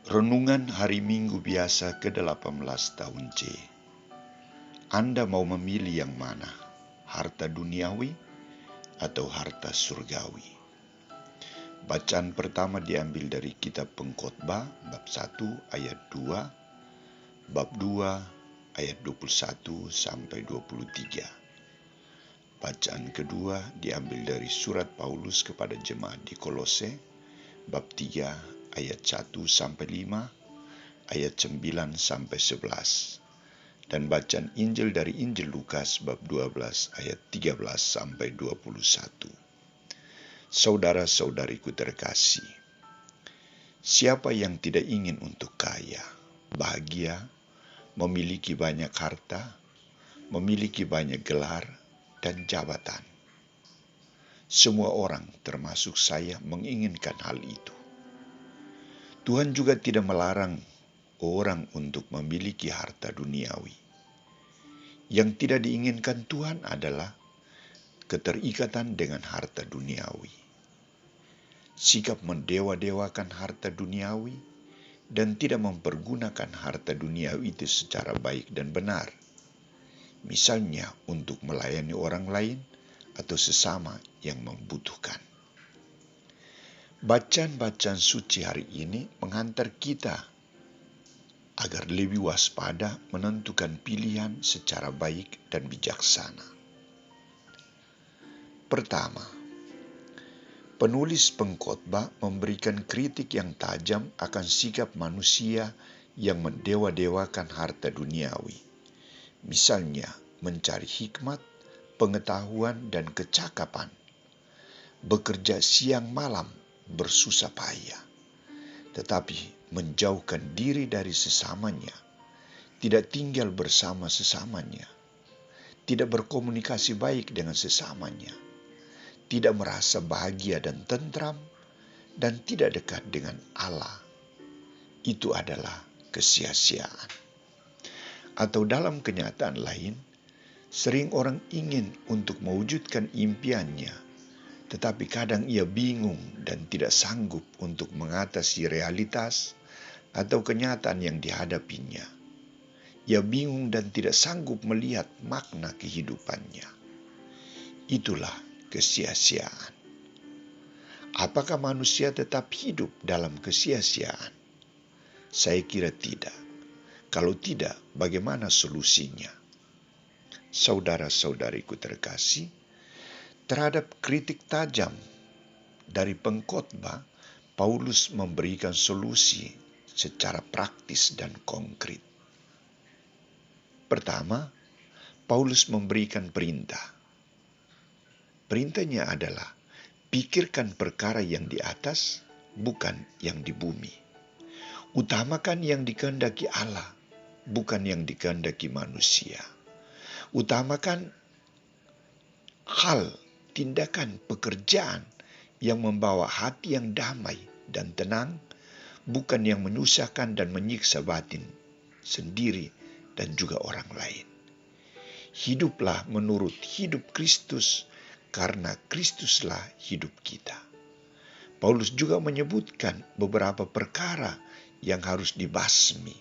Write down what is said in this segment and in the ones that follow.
Renungan Hari Minggu Biasa ke-18 tahun C. Anda mau memilih yang mana? Harta duniawi atau harta surgawi? Bacaan pertama diambil dari kitab Pengkhotbah bab 1 ayat 2, bab 2 ayat 21 sampai 23. Bacaan kedua diambil dari surat Paulus kepada jemaat di Kolose bab 3 ayat 1 sampai 5, ayat 9 sampai 11. Dan bacaan Injil dari Injil Lukas bab 12 ayat 13 sampai 21. Saudara-saudariku terkasih, siapa yang tidak ingin untuk kaya, bahagia, memiliki banyak harta, memiliki banyak gelar dan jabatan? Semua orang, termasuk saya, menginginkan hal itu. Tuhan juga tidak melarang orang untuk memiliki harta duniawi. Yang tidak diinginkan Tuhan adalah keterikatan dengan harta duniawi. Sikap mendewa-dewakan harta duniawi dan tidak mempergunakan harta duniawi itu secara baik dan benar. Misalnya untuk melayani orang lain atau sesama yang membutuhkan. Bacaan-bacaan suci hari ini menghantar kita agar lebih waspada menentukan pilihan secara baik dan bijaksana. Pertama, penulis Pengkhotbah memberikan kritik yang tajam akan sikap manusia yang mendewa-dewakan harta duniawi. Misalnya, mencari hikmat, pengetahuan, dan kecakapan, bekerja siang malam, bersusah payah, tetapi menjauhkan diri dari sesamanya, tidak tinggal bersama sesamanya, tidak berkomunikasi baik dengan sesamanya, tidak merasa bahagia dan tentram, dan tidak dekat dengan Allah. Itu adalah kesia-siaan. Atau dalam kenyataan lain, sering orang ingin untuk mewujudkan impiannya, tetapi kadang ia bingung dan tidak sanggup untuk mengatasi realitas atau kenyataan yang dihadapinya. Ia bingung dan tidak sanggup melihat makna kehidupannya. Itulah kesia-siaan. Apakah manusia tetap hidup dalam kesia-siaan? Saya kira tidak. Kalau tidak, bagaimana solusinya? Saudara-saudariku terkasih, terhadap kritik tajam dari Pengkhotbah, Paulus memberikan solusi secara praktis dan konkret. Pertama, Paulus memberikan perintah. Perintahnya adalah, pikirkan perkara yang di atas, bukan yang di bumi. Utamakan yang dikehendaki Allah, bukan yang dikehendaki manusia. Utamakan hal, tindakan, pekerjaan yang membawa hati yang damai dan tenang, bukan yang menyusahkan dan menyiksa batin sendiri dan juga orang lain. Hiduplah menurut hidup Kristus, karena Kristuslah hidup kita. Paulus juga menyebutkan beberapa perkara yang harus dibasmi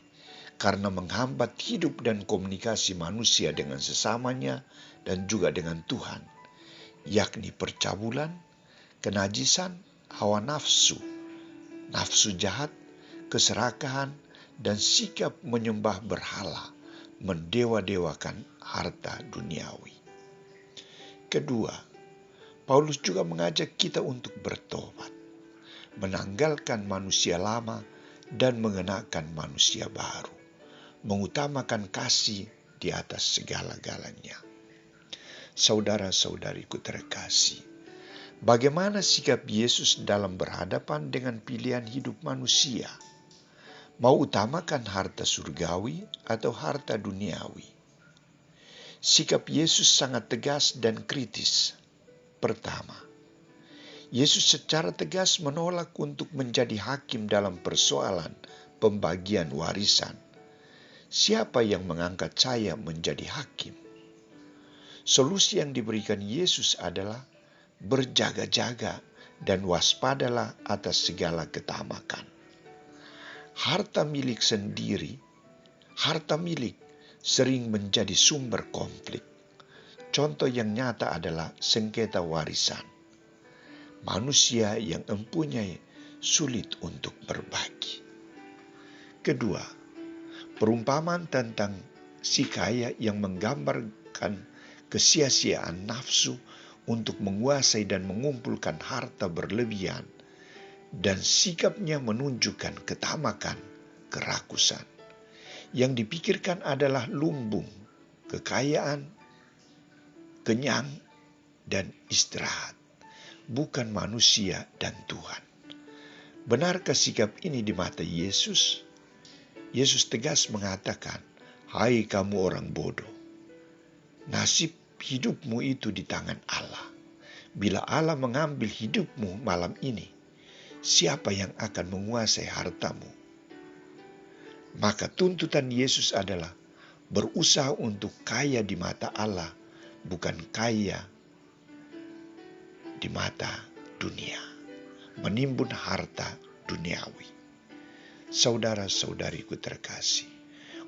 karena menghambat hidup dan komunikasi manusia dengan sesamanya dan juga dengan Tuhan, yakni percabulan, kenajisan, hawa nafsu, nafsu jahat, keserakahan, dan sikap menyembah berhala, mendewa-dewakan harta duniawi. Kedua, Paulus juga mengajak kita untuk bertobat, menanggalkan manusia lama dan mengenakan manusia baru, mengutamakan kasih di atas segala-galanya. Saudara-saudariku terkasih, bagaimana sikap Yesus dalam berhadapan dengan pilihan hidup manusia? Mau utamakan harta surgawi atau harta duniawi? Sikap Yesus sangat tegas dan kritis. Pertama, Yesus secara tegas menolak untuk menjadi hakim dalam persoalan pembagian warisan. Siapa yang mengangkat saya menjadi hakim? Solusi yang diberikan Yesus adalah berjaga-jaga dan waspadalah atas segala ketamakan. harta milik sendiri, harta milik sering menjadi sumber konflik. Contoh yang nyata adalah sengketa warisan. Manusia yang mempunyai sulit untuk berbagi. Kedua, perumpamaan tentang si kaya yang menggambarkan kesia-siaan nafsu untuk menguasai dan mengumpulkan harta berlebihan, dan sikapnya menunjukkan ketamakan, kerakusan. Yang dipikirkan adalah lumbung, kekayaan, kenyang, dan istirahat, bukan manusia dan Tuhan. Benarkah sikap ini di mata Yesus? Yesus tegas mengatakan, "Hai kamu orang bodoh, nasib hidupmu itu di tangan Allah. Bila Allah mengambil hidupmu malam ini, siapa yang akan menguasai hartamu?" Maka tuntutan Yesus adalah berusaha untuk kaya di mata Allah, bukan kaya di mata dunia, menimbun harta duniawi. Saudara-saudariku terkasih,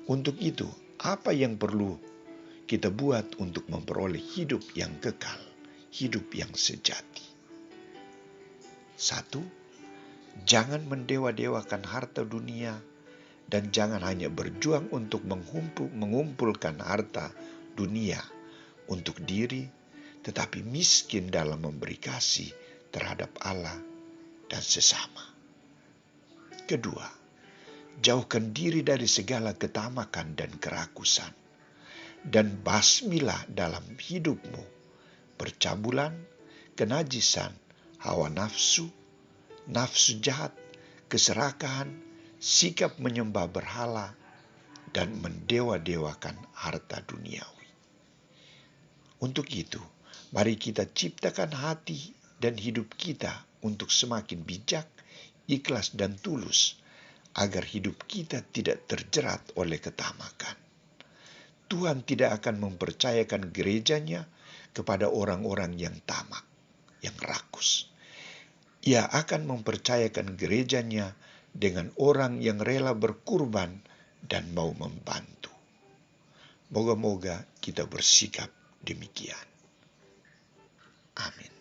untuk itu apa yang perlu kita buat untuk memperoleh hidup yang kekal, hidup yang sejati? 1. Jangan mendewa-dewakan harta dunia, dan jangan hanya berjuang untuk mengumpulkan harta dunia untuk diri, tetapi miskin dalam memberi kasih terhadap Allah dan sesama. Kedua, jauhkan diri dari segala ketamakan dan kerakusan, dan basmilah dalam hidupmu percabulan, kenajisan, hawa nafsu, nafsu jahat, keserakahan, sikap menyembah berhala, dan mendewa-dewakan harta duniawi. Untuk itu, mari kita ciptakan hati dan hidup kita untuk semakin bijak, ikhlas, dan tulus, agar hidup kita tidak terjerat oleh ketamakan. Tuhan tidak akan mempercayakan gerejanya kepada orang-orang yang tamak, yang rakus. Ia akan mempercayakan gerejanya dengan orang yang rela berkurban dan mau membantu. Moga-moga kita bersikap demikian. Amin.